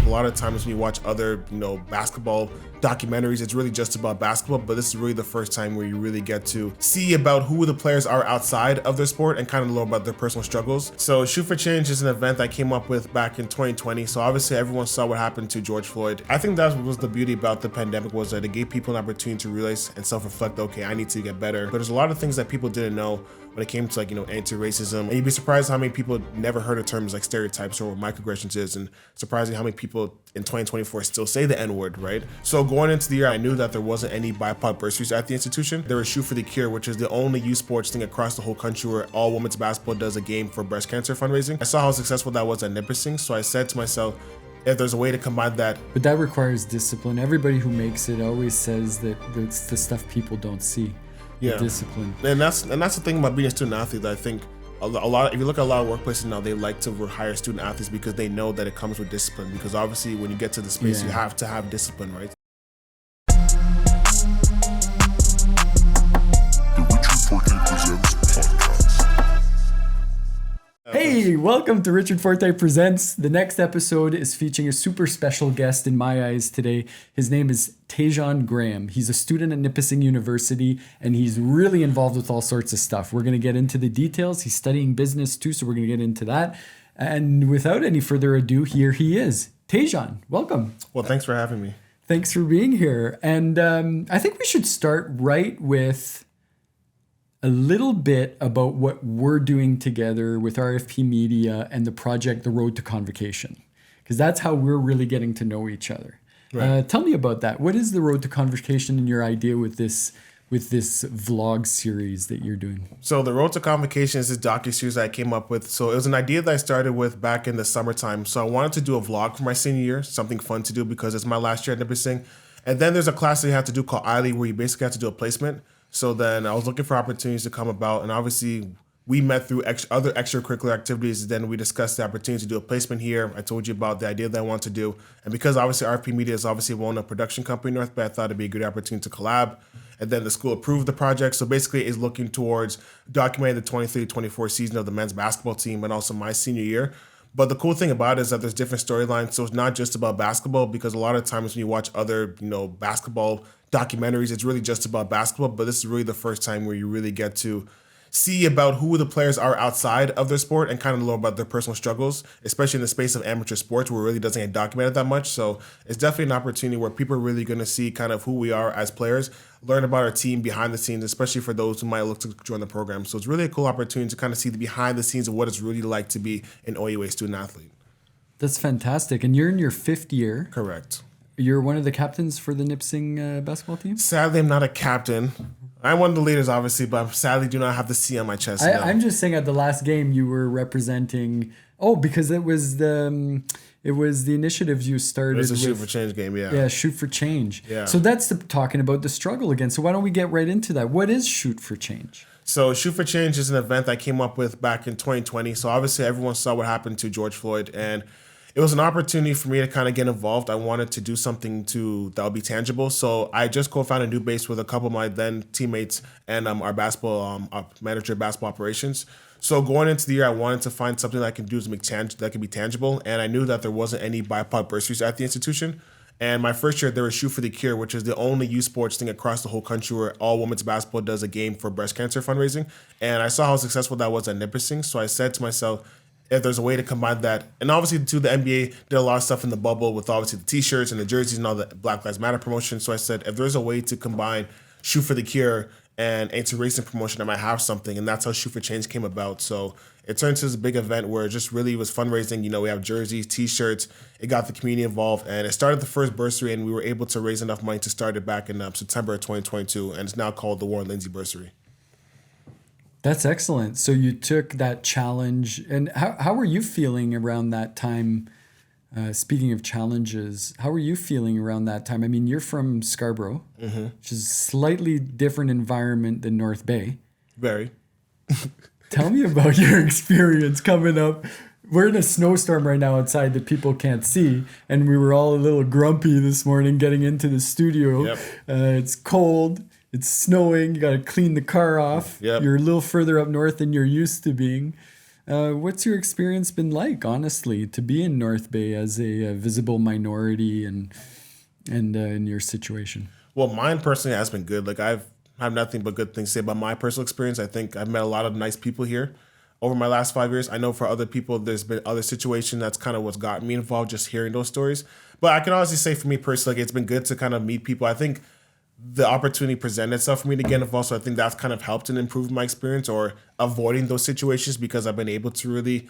a lot of times when you watch other, basketball documentaries, it's really just about basketball, but this is really the first time where you really get to see about who the players are outside of their sport and kind of learn about their personal struggles. So Shoot for Change is an event I came up with back in 2020. So obviously everyone saw what happened to George Floyd. I think that was the beauty about the pandemic, was that it gave people an opportunity to realize and self-reflect, okay, I need to get better. But there's a lot of things that people didn't know when it came to anti-racism. And you'd be surprised how many people never heard of terms like stereotypes or what microaggressions is, and surprising how many people in 2024 still say the N-word, right? So going into the year, I knew that there wasn't any BIPOC bursaries at the institution. There was Shoot for the Cure, which is the only youth sports thing across the whole country where all women's basketball does a game for breast cancer fundraising. I saw how successful that was at Nipissing, so I said to myself, if there's a way to combine that. But that requires discipline. Everybody who makes it always says that it's the stuff people don't see. Yeah, discipline. And that's the thing about being a student athlete that I think a lot, if you look at a lot of workplaces now, they like to hire student athletes because they know that it comes with discipline, because obviously when you get to the space, you have to have discipline, right? The Richard Fortin Presents podcast. Hey, welcome to Richard Fortin Presents. The next episode is featuring a super special guest in my eyes today. His name is Taijon Graham. He's a student at Nipissing University, and he's really involved with all sorts of stuff. We're going to get into the details. He's studying business too, so we're going to get into that. And without any further ado, here he is. Taijon, welcome. Well, thanks for having me. Thanks for being here. And I think we should start right with a little bit about what we're doing together with RFP Media and the project, The Road to Convocation, because that's how we're really getting to know each other. Right. Tell me about that. What is The Road to Convocation and your idea with this vlog series that you're doing? So The Road to Convocation is this docu-series that I came up with. So it was an idea that I started with back in the summertime. So I wanted to do a vlog for my senior year, something fun to do because it's my last year at Nipissing. And then there's a class that you have to do called ILE, where you basically have to do a placement. So then I was looking for opportunities to come about, and obviously we met through other extracurricular activities. Then we discussed the opportunity to do a placement here. I told you about the idea that I want to do. And because obviously RFP Media is obviously a well-known production company in North Bay, I thought it'd be a good opportunity to collab. And then the school approved the project. So basically it's looking towards documenting the 23-24 season of the men's basketball team and also my senior year. But the cool thing about it is that there's different storylines. So it's not just about basketball, because a lot of times when you watch other, basketball documentaries, it's really just about basketball. But this is really the first time where you really get to see about who the players are outside of their sport and kind of learn about their personal struggles, especially in the space of amateur sports where it really doesn't get documented that much. So it's definitely an opportunity where people are really going to see kind of who we are as players, learn about our team behind the scenes, especially for those who might look to join the program. So it's really a cool opportunity to kind of see the behind the scenes of what it's really like to be an OUA student athlete. That's fantastic. And you're in your fifth year. Correct. You're one of the captains for the Nipissing basketball team? Sadly, I'm not a captain. I'm one of the leaders, obviously, but I sadly do not have the C on my chest. I'm just saying, at the last game you were representing. Oh, because it was the initiatives you started. It was a Shoot for Change game, yeah. Yeah, Shoot for Change. Yeah. So that's talking about the struggle again. So why don't we get right into that? What is Shoot for Change? So Shoot for Change is an event I came up with back in 2020. So obviously everyone saw what happened to George Floyd, and it was an opportunity for me to kind of get involved. I wanted to do something that would be tangible. So I just co-founded New Base with a couple of my then teammates and our basketball our manager of basketball operations. So going into the year, I wanted to find something that I can do that can be tangible. And I knew that there wasn't any BIPOC bursaries at the institution. And my first year, there was Shoot for the Cure, which is the only youth sports thing across the whole country where all women's basketball does a game for breast cancer fundraising. And I saw how successful that was at Nipissing. So I said to myself, if there's a way to combine that, and obviously too, the NBA did a lot of stuff in the bubble with obviously the t-shirts and the jerseys and all the Black Lives Matter promotion. So I said, if there's a way to combine Shoot for the Cure and anti-racism promotion, I might have something. And that's how Shoot for Change came about. So it turned into this big event where it just really was fundraising. We have jerseys, t-shirts. It got the community involved, and it started the first bursary, and we were able to raise enough money to start it back in September of 2022, and it's now called the Warren Lindsay Bursary. That's excellent. So you took that challenge, and how were you feeling around that time? Speaking of challenges, how were you feeling around that time? I mean, you're from Scarborough, which is a slightly different environment than North Bay. Very. Tell me about your experience coming up. We're in a snowstorm right now outside that people can't see, and we were all a little grumpy this morning getting into the studio. Yep. It's cold. It's snowing. You got to clean the car off. Yep. You're a little further up north than you're used to being. What's your experience been like, honestly, to be in North Bay as a visible minority and in your situation? Well, mine personally has been good. Like I've have nothing but good things to say about my personal experience. I think I've met a lot of nice people here over my last 5 years. I know for other people, there's been other situations that's kind of what's gotten me involved, just hearing those stories. But I can honestly say for me personally, like, it's been good to kind of meet people. I think the opportunity presented itself for me to get involved. So I think that's kind of helped and improved my experience or avoiding those situations because I've been able to really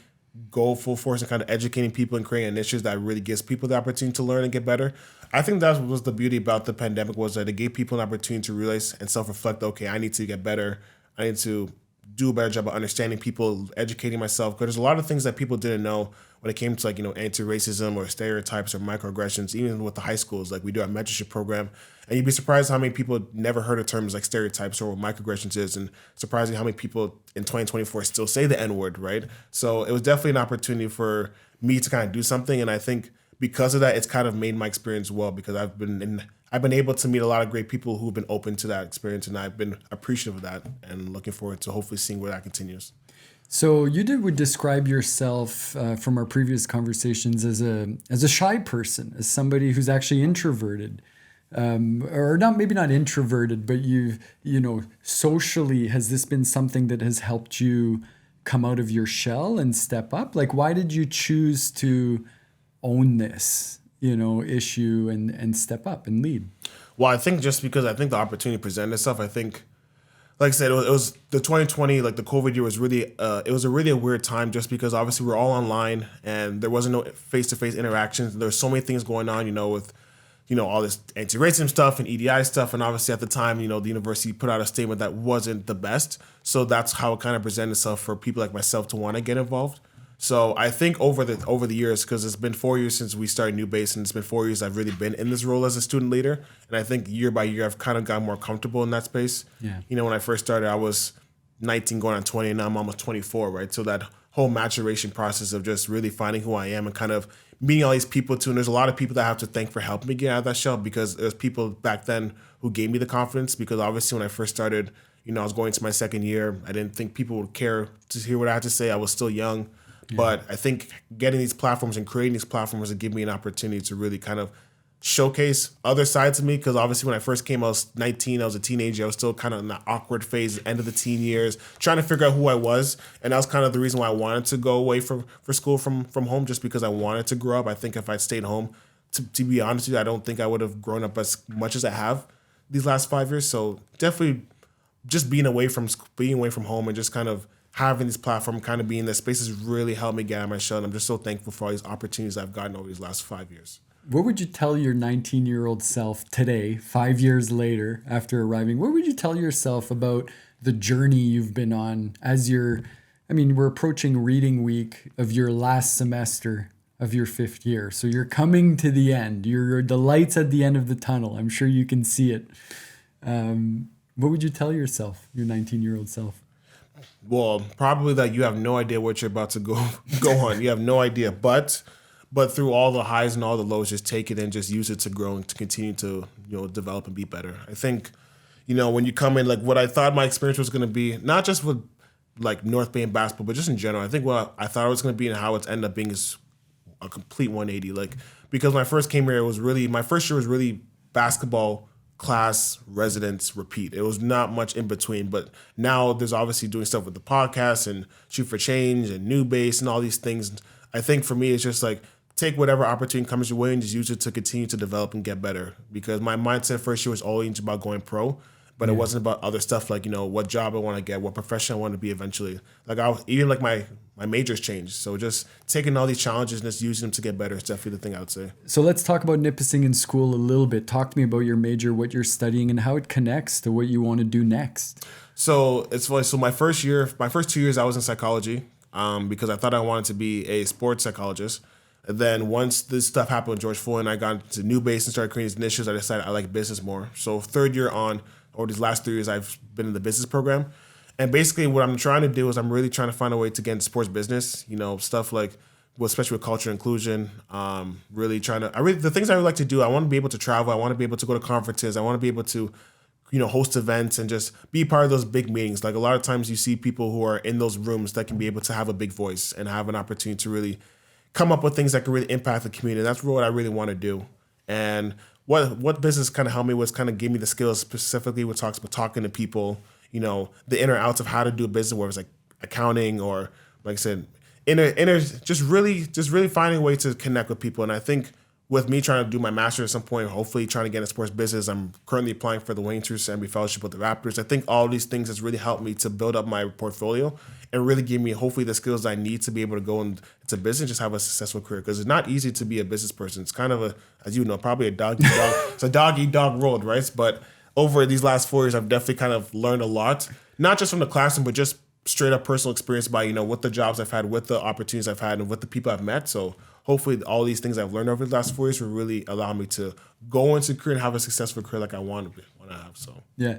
go full force and kind of educating people and creating initiatives that really gives people the opportunity to learn and get better. I think that was the beauty about the pandemic was that it gave people an opportunity to realize and self-reflect, okay, I need to get better. I need to do a better job of understanding people, educating myself. Because there's a lot of things that people didn't know when it came to like, anti-racism or stereotypes or microaggressions, even with the high schools. Like we do our mentorship program. And you'd be surprised how many people never heard of terms like stereotypes or what microaggressions is, and surprising how many people in 2024 still say the N-word, right? So it was definitely an opportunity for me to kind of do something. And I think because of that, it's kind of made my experience well because I've been able to meet a lot of great people who've been open to that experience, and I've been appreciative of that and looking forward to hopefully seeing where that continues. So would describe yourself from our previous conversations as a shy person, as somebody who's actually introverted, or not, maybe not introverted, but socially, has this been something that has helped you come out of your shell and step up? Like, why did you choose to own this, issue and step up and lead? Well, I think just because I think the opportunity presented itself, I think, like I said, it was the 2020, like the COVID year was really, it was a really weird time just because obviously we're all online and there wasn't no face-to-face interactions. There's so many things going on, with, all this anti-racism stuff and EDI stuff. And obviously at the time, the university put out a statement that wasn't the best. So that's how it kind of presented itself for people like myself to want to get involved. So I think over the years, because it's been 4 years since we started New Base, and it's been 4 years I've really been in this role as a student leader, and I think year by year I've kind of gotten more comfortable in that space. Yeah. When I first started, I was 19 going on 20, and now I'm almost 24, right? So that whole maturation process of just really finding who I am and kind of meeting all these people too. And there's a lot of people that I have to thank for helping me get out of that shell because there's people back then who gave me the confidence because obviously when I first started, I was going to my second year. I didn't think people would care to hear what I had to say. I was still young. Yeah. But I think getting these platforms and creating these platforms would give me an opportunity to really kind of showcase other sides of me. Because obviously when I first came, I was 19. I was a teenager. I was still kind of in that awkward phase, end of the teen years, trying to figure out who I was. And that was kind of the reason why I wanted to go away for school from home, just because I wanted to grow up. I think if I'd stayed home, to be honest with you, I don't think I would have grown up as much as I have these last 5 years. So definitely just being away from home and just kind of having this platform, kind of being in this space has really helped me get out of my shell. And I'm just so thankful for all these opportunities I've gotten over these last 5 years. What would you tell your 19-year-old self today, 5 years later after arriving? What would you tell yourself about the journey you've been on we're approaching reading week of your last semester of your 5th year. So you're coming to the end. The light's at the end of the tunnel. I'm sure you can see it. What would you tell yourself, your 19-year-old self? Well, probably that you have no idea what you're about to go on. You have no idea. But through all the highs and all the lows, just take it and just use it to grow and to continue to, develop and be better. I think, when you come in, like what I thought my experience was going to be, not just with like North Bay and basketball, but just in general, I think what I thought it was going to be and how it's ended up being is a complete 180. Like, because when I first came here, my first year was really basketball, class, residence, repeat. It was not much in between, but now there's obviously doing stuff with the podcast and Shoot for Change and New Base and all these things. I think for me, it's just like take whatever opportunity comes your way and just use it to continue to develop and get better. Because my mindset first year was always about going pro, but it wasn't about other stuff like, what job I want to get, what profession I want to be eventually. Like my majors changed. So just taking all these challenges and just using them to get better is definitely the thing I would say. So let's talk about Nipissing in school a little bit. Talk to me about your major, what you're studying, and how it connects to what you want to do next. So it's funny. So my first 2 years I was in psychology because I thought I wanted to be a sports psychologist. And then once this stuff happened with George Floyd and I got into New Base and started creating these initiatives, I decided I like business more. So third year on, or these last 3 years, I've been in the business program. And basically what I'm trying to do is I'm really trying to find a way to get into sports business, stuff like, especially with culture inclusion, the things I would like to do, I want to be able to travel. I want to be able to go to conferences. I want to be able to host events and just be part of those big meetings. Like a lot of times you see people who are in those rooms that can be able to have a big voice and have an opportunity to really come up with things that can really impact the community. That's what I really want to do. And what business kind of helped me was kind of give me the skills specifically with talking to people, the inner outs of how to do a business, where it's like accounting or, like I said, just really finding a way to connect with people. And I think with me trying to do my master's at some point, hopefully trying to get into sports business, I'm currently applying for the Wayne MBA fellowship with the Raptors. I think all these things has really helped me to build up my portfolio and really give me hopefully the skills I need to be able to go into business, just have a successful career. Because it's not easy to be a business person. It's kind of as you know, probably a dog. It's a dog eat dog world, right? But over these last 4 years, I've definitely kind of learned a lot, not just from the classroom, but just straight up personal experience by, with the jobs I've had, with the opportunities I've had, and with the people I've met. So hopefully all these things I've learned over the last 4 years will really allow me to go into a career and have a successful career like I want to have. So yeah.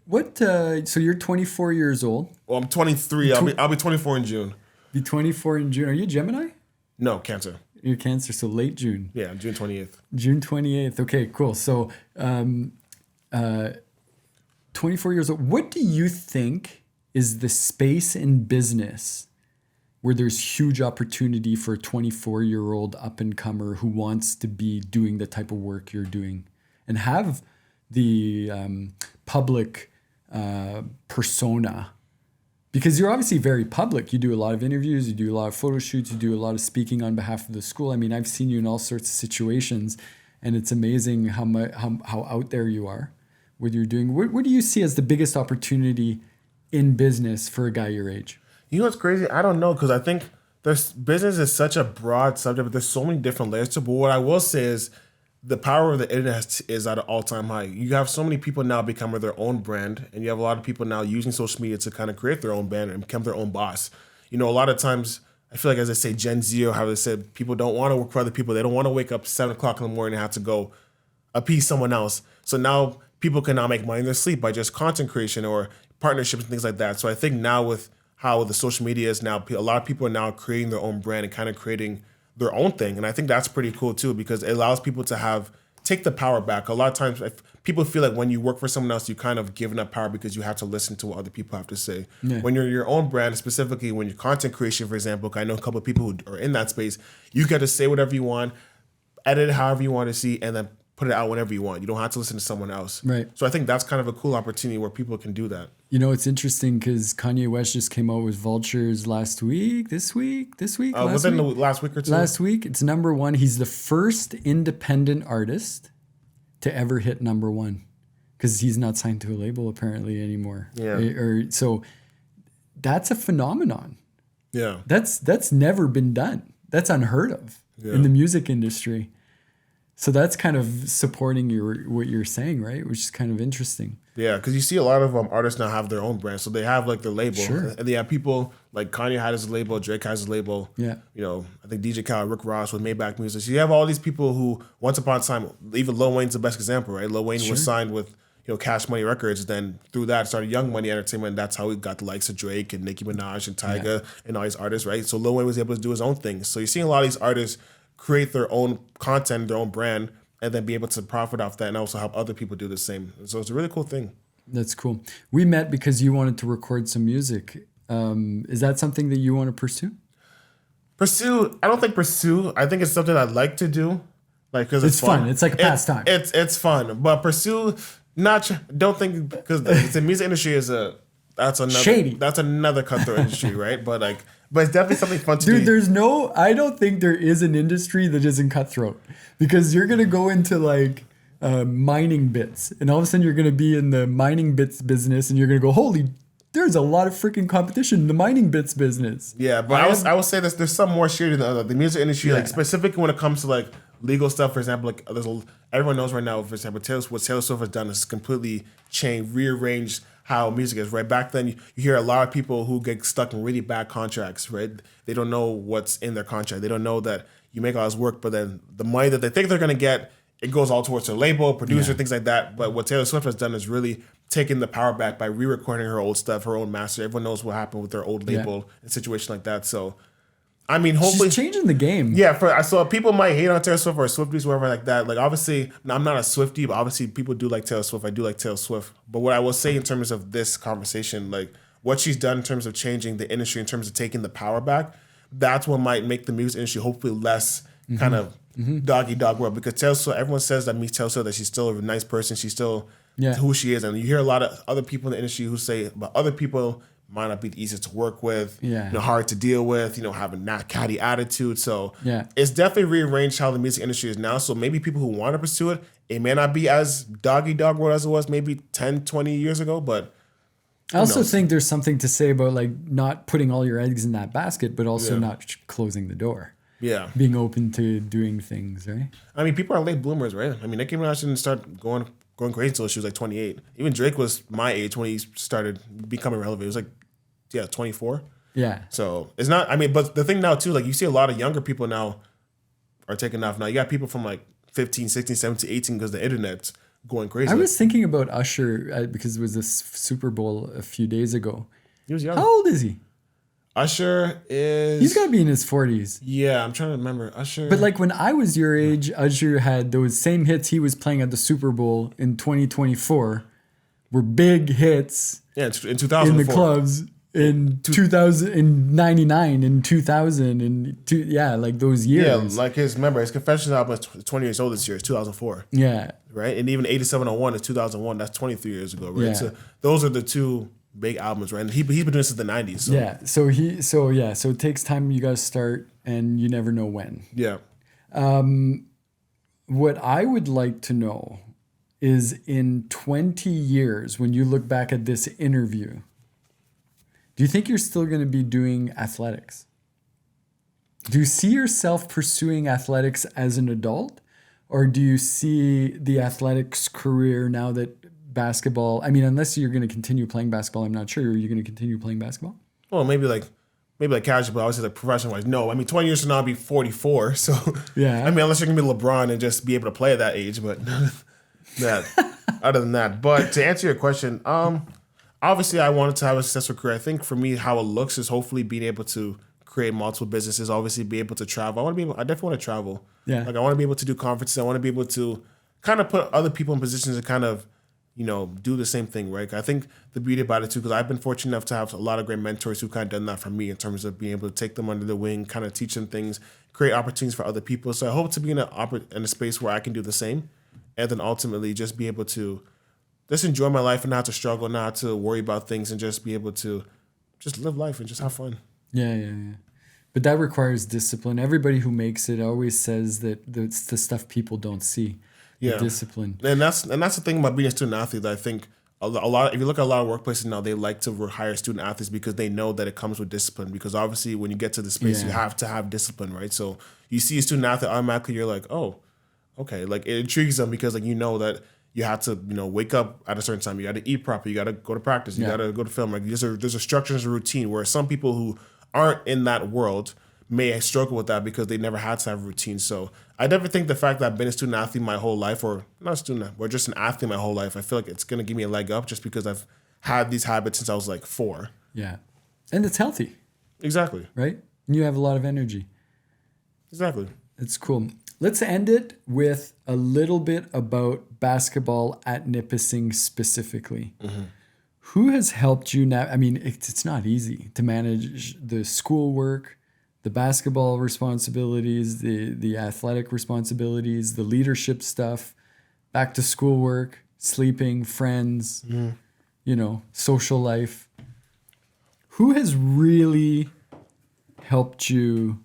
What? So you're 24 years old. Well, I'm 23. I'll be 24 in June. Be 24 in June. Are you Gemini? No, Cancer. You're Cancer, so late June. Yeah, June 28th. June 28th. Okay, cool. So 24 years old. What do you think is the space in business where there's huge opportunity for a 24-year-old up-and-comer who wants to be doing the type of work you're doing and have the public persona? Because you're obviously very public. You do a lot of interviews, you do a lot of photo shoots, you do a lot of speaking on behalf of the school. I mean, I've seen you in all sorts of situations, and it's amazing how out there you are with what you're doing. What do you see as the biggest opportunity in business for a guy your age? You know what's crazy? I don't know, because I think business is such a broad subject, but there's so many different layers to it. But what I will say is the power of the internet is at an all-time high. You have so many people now becoming their own brand, and you have a lot of people now using social media to kind of create their own brand and become their own boss. A lot of times, I feel like, as I say, Gen Z, or how they said, people don't want to work for other people. They don't want to wake up 7 o'clock in the morning and have to go appease someone else. So now people can now make money in their sleep by just content creation or partnerships and things like that. So I think now with how the social media is now, a lot of people are now creating their own brand and kind of creating their own thing. And I think that's pretty cool too, because it allows people to take the power back. A lot of times people feel like when you work for someone else, you kind of giving up power because you have to listen to what other people have to say. Yeah. When you're your own brand, specifically when you're content creation, for example, I know a couple of people who are in that space, you get to say whatever you want, edit it however you want to see, and then put it out whenever you want. You don't have to listen to someone else. Right. So I think that's kind of a cool opportunity where people can do that. It's interesting because Kanye West just came out with Vultures last week. This week? Within the last week or two. Last week. It's number one. He's the first independent artist to ever hit number one because he's not signed to a label apparently anymore. Yeah. So that's a phenomenon. Yeah. That's never been done. That's unheard of in the music industry. So that's kind of supporting what you're saying, right? Which is kind of interesting. Yeah, because you see a lot of artists now have their own brand. So they have like their label. Sure. And they have people like Kanye had his label, Drake has his label. Yeah. I think DJ Khaled, Rick Ross with Maybach Music. So you have all these people who once upon a time, even Lil Wayne's the best example, right? Lil Wayne was signed with Cash Money Records. Then through that started Young Money Entertainment. And that's how we got the likes of Drake and Nicki Minaj and Tyga and all these artists, right? So Lil Wayne was able to do his own thing. So you're seeing a lot of these artists create their own content, their own brand, and then be able to profit off that and also help other people do the same. So it's a really cool thing. That's cool. We met because you wanted to record some music. Is that something that you want to pursue? I don't think pursue. I think it's something I'd like to do. Like, because it's fun. It's like a pastime. It's fun. But pursue, don't think, because the music industry that's another shady. That's another cutthroat industry, right? But it's definitely something fun to do. Dude, I don't think there is an industry that isn't cutthroat, because you're gonna go into mining bits, and all of a sudden you're gonna be in the mining bits business, and you're gonna go, there's a lot of freaking competition in the mining bits business. Yeah, but I will say this: there's some more shady than the music industry, specifically when it comes to legal stuff. For example, everyone knows right now, for example, what Taylor Swift has done is completely rearranged how music is, right? Back then, you hear a lot of people who get stuck in really bad contracts, right? They don't know what's in their contract. They don't know that you make all this work, but then the money that they think they're going to get, it goes all towards their label, producer, things like that. But what Taylor Swift has done is really taken the power back by re-recording her old stuff, her own master. Everyone knows what happened with their old label and situation like that. So I mean, hopefully, She's changing the game. yeah. For so people might hate on Taylor Swift or Swifties, whatever like that. Like obviously, I'm not a Swiftie, but obviously people do like Taylor Swift. I do like Taylor Swift. But what I will say in terms of this conversation, like what she's done in terms of changing the industry, in terms of taking the power back, that's what might make the music industry hopefully less kind of doggy dog world. Because Taylor Swift, everyone says that meets Taylor Swift that she's still a nice person. She's still who she is, and you hear a lot of other people in the industry who say about other people might not be the easiest to work with, hard to deal with, having that catty attitude. So it's definitely rearranged how the music industry is now. So maybe people who want to pursue it, it may not be as doggy dog world as it was maybe 10, 20 years ago, but I also think there's something to say about like not putting all your eggs in that basket, but also not closing the door. Yeah. Being open to doing things, right? I mean, people are late bloomers, right? I mean, Nicki Minaj didn't start going crazy until she was like 28. Even Drake was my age when he started becoming relevant. It was like, 24. Yeah. So it's not, I mean, but the thing now too, like you see a lot of younger people now are taking off. Now you got people from like 15, 16, 17, 18 because the internet's going crazy. I was thinking about Usher because it was this Super Bowl a few days ago. He was young. How old is he? Usher is... He's got to be in his 40s. Yeah, I'm trying to remember. Usher... But like when I was your age, Usher had those same hits he was playing at the Super Bowl in 2024 were big hits. Yeah, in 2004. In the clubs. In 2000, in 99, in 2000, like those years. Yeah, like his Confessions album is 20 years old this year. It's 2004. Yeah. Right? And even 8701 is 2001. That's 23 years ago, right? Yeah. So those are the two big albums, right? And he's been doing this since the 90s. So. Yeah. So it takes time. You got to start and you never know when. Yeah. What I would like to know is in 20 years, when you look back at this interview, do you think you're still going to be doing athletics? Do you see yourself pursuing athletics as an adult? Or do you see the athletics career now that basketball, I mean, unless you're going to continue playing basketball, I'm not sure. Are you going to continue playing basketball? Well, maybe like casual, but obviously like professional wise. No, I mean, 20 years from now, I'll be 44. So, yeah. I mean, unless you're going to be LeBron and just be able to play at that age, but other than that. But to answer your question, obviously, I wanted to have a successful career. I think for me, how it looks is hopefully being able to create multiple businesses. Obviously, be able to travel. I definitely want to travel. Yeah. Like I want to be able to do conferences. I want to be able to kind of put other people in positions to kind of, do the same thing, right? I think the beauty about it too, because I've been fortunate enough to have a lot of great mentors who kind of done that for me in terms of being able to take them under the wing, kind of teach them things, create opportunities for other people. So I hope to be in a space where I can do the same, and then ultimately just be able to just enjoy my life and not to struggle, not to worry about things, and just be able to just live life and just have fun. Yeah. But that requires discipline. Everybody who makes it always says that it's the stuff people don't see. Yeah, discipline. And that's the thing about being a student athlete that I think a lot. If you look at a lot of workplaces now, they like to hire student athletes because they know that it comes with discipline. Because obviously, when you get to the space, you have to have discipline, right? So you see a student athlete, automatically you're like, oh, okay, like it intrigues them because like that you have to wake up at a certain time, you got to eat properly, you got to go to practice, you got to go to film. Like there's a structure, there's a routine. Where some people who aren't in that world may struggle with that because they never had to have a routine. So I never think the fact that I've been a student athlete my whole life, or not a student, but just an athlete my whole life, I feel like it's going to give me a leg up just because I've had these habits since I was like 4. Yeah. And it's healthy. Exactly. Right? And you have a lot of energy. Exactly. It's cool. Let's end it with a little bit about basketball at Nipissing specifically. Mm-hmm. Who has helped you now? I mean, it's not easy to manage the schoolwork, the basketball responsibilities, the athletic responsibilities, the leadership stuff, back to schoolwork, sleeping, friends, social life. Who has really helped you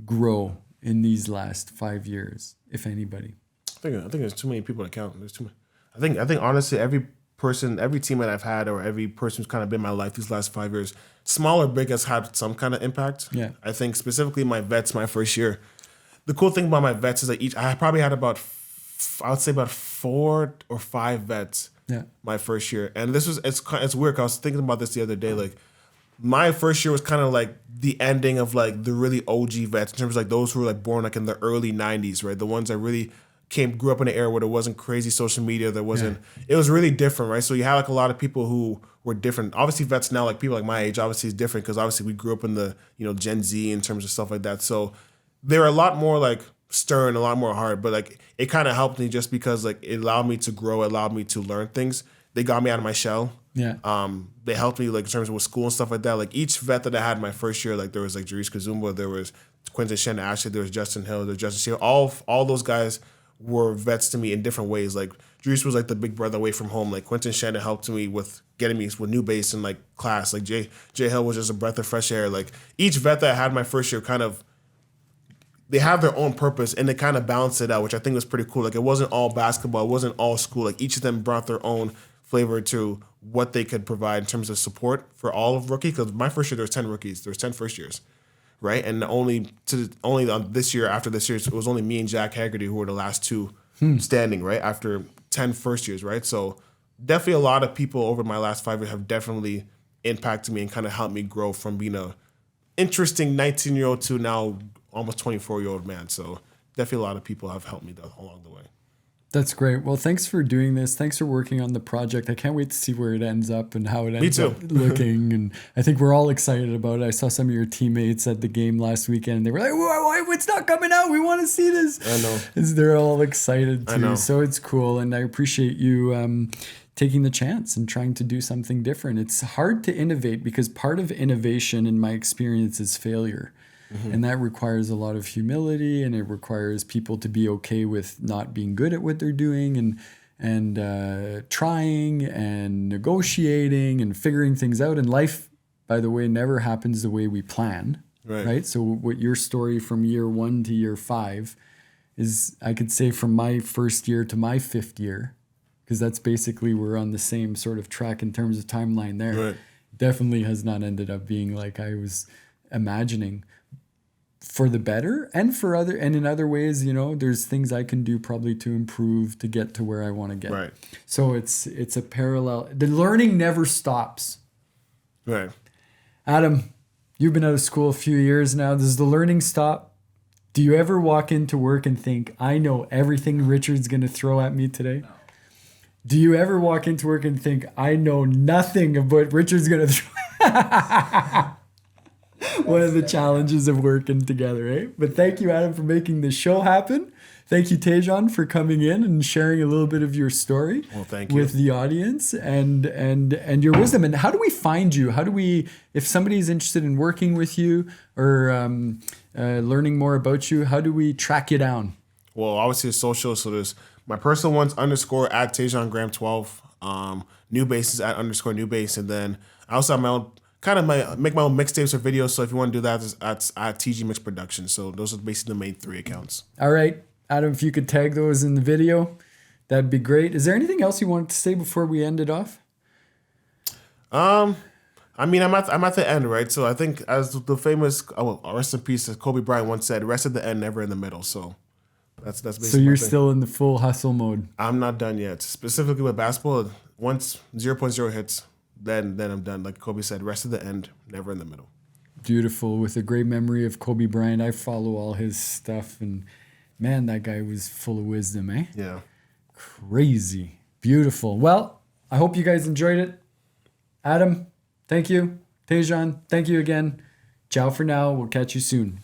grow in these last 5 years, if anybody? I think there's too many people to count. There's too many. I think honestly, every teammate I've had, or every person who's kind of been in my life these last 5 years, small or big, has had some kind of impact. Yeah. I think specifically my vets, my first year. The cool thing about my vets is that I probably had about 4 or 5 vets. Yeah. My first year, and it's weird. I was thinking about this the other day. Like my first year was kind of like the ending of like the really OG vets in terms of like those who were like born like in the early 90s, right? The ones that really grew up in an era where there wasn't crazy social media. There wasn't. It was really different, right? So you had like a lot of people who were different. Obviously, vets now, like people like my age, obviously is different because obviously we grew up in the Gen Z in terms of stuff like that. So they were a lot more like stern, a lot more hard. But like it kind of helped me just because like it allowed me to grow, it allowed me to learn things. They got me out of my shell. Yeah. They helped me like in terms of with school and stuff like that. Like each vet that I had my first year, like there was like Jarice Kazumba, there was Quentin Shen Ashley, there was Justin Hill, there was Justin Shield. All those guys were vets to me in different ways. Like Jarice was like the big brother away from home. Like Quentin Shannon helped me with getting me with new bass and like class. Like Jay Hill was just a breath of fresh air. Like each vet that I had my first year kind of, they have their own purpose and they kind of balance it out, which I think was pretty cool. Like it wasn't all basketball, it wasn't all school. Like each of them brought their own flavor to what they could provide in terms of support for all of rookie. Because my first year there was 10 rookies, there was 10 first years. Right, and only this year, after this year, it was only me and Jack Haggerty who were the last two standing. Right, after 10 first years. Right, so definitely a lot of people over my last 5 years have definitely impacted me and kind of helped me grow from being a interesting 19-year-old to now almost 24-year-old man. So definitely a lot of people have helped me along the way. That's great. Well, thanks for doing this. Thanks for working on the project. I can't wait to see where it ends up and how it ends up looking. And I think we're all excited about it. I saw some of your teammates at the game last weekend. They were like, why it's not coming out? We want to see this. I know. They're all excited too. I know. So it's cool. And I appreciate you taking the chance and trying to do something different. It's hard to innovate because part of innovation, in my experience, is failure. Mm-hmm. And that requires a lot of humility, and it requires people to be okay with not being good at what they're doing and trying and negotiating and figuring things out. And life, by the way, never happens the way we plan, right? So what your story from year 1 to year 5 is, I could say from my first year to my 5th year, because that's basically we're on the same sort of track in terms of timeline there. Right. Definitely has not ended up being like I was imagining. For the better and in other ways, there's things I can do probably to improve to get to where I want to get. Right. So it's a parallel. The learning never stops. Right. Adam, you've been out of school a few years now. Does the learning stop? Do you ever walk into work and think, I know everything Richard's going to throw at me today? No. Do you ever walk into work and think, I know nothing of what Richard's going to throw? One of the challenges of working together, right? But thank you, Adam, for making this show happen. Thank you, Taijon, for coming in and sharing a little bit of your story with the audience and your wisdom. And how do we find you? How do we, if somebody's interested in working with you or learning more about you, how do we track you down? Well, obviously, it's social. So there's my personal one's _@ Taijon Graham 12. New bases at _new base. And then I also have my own make my own mixtapes or videos. So if you want to do that, it's at TG Mix Productions. So those are basically the main 3 accounts. All right, Adam, if you could tag those in the video, that'd be great. Is there anything else you wanted to say before we end it off? I mean, I'm at the end, right? So I think as the famous, rest in peace, as Kobe Bryant once said, rest at the end, never in the middle. So that's basically. So you're still in the full hustle mode. I'm not done yet. Specifically with basketball, once 0.0 hits, then I'm done. Like Kobe said, rest at the end, never in the middle. Beautiful. With a great memory of Kobe Bryant. I follow all his stuff, and man, that guy was full of wisdom, eh? Yeah. Crazy. Beautiful. Well, I hope you guys enjoyed it. Adam, thank you. Taijon, thank you again. Ciao for now. We'll catch you soon.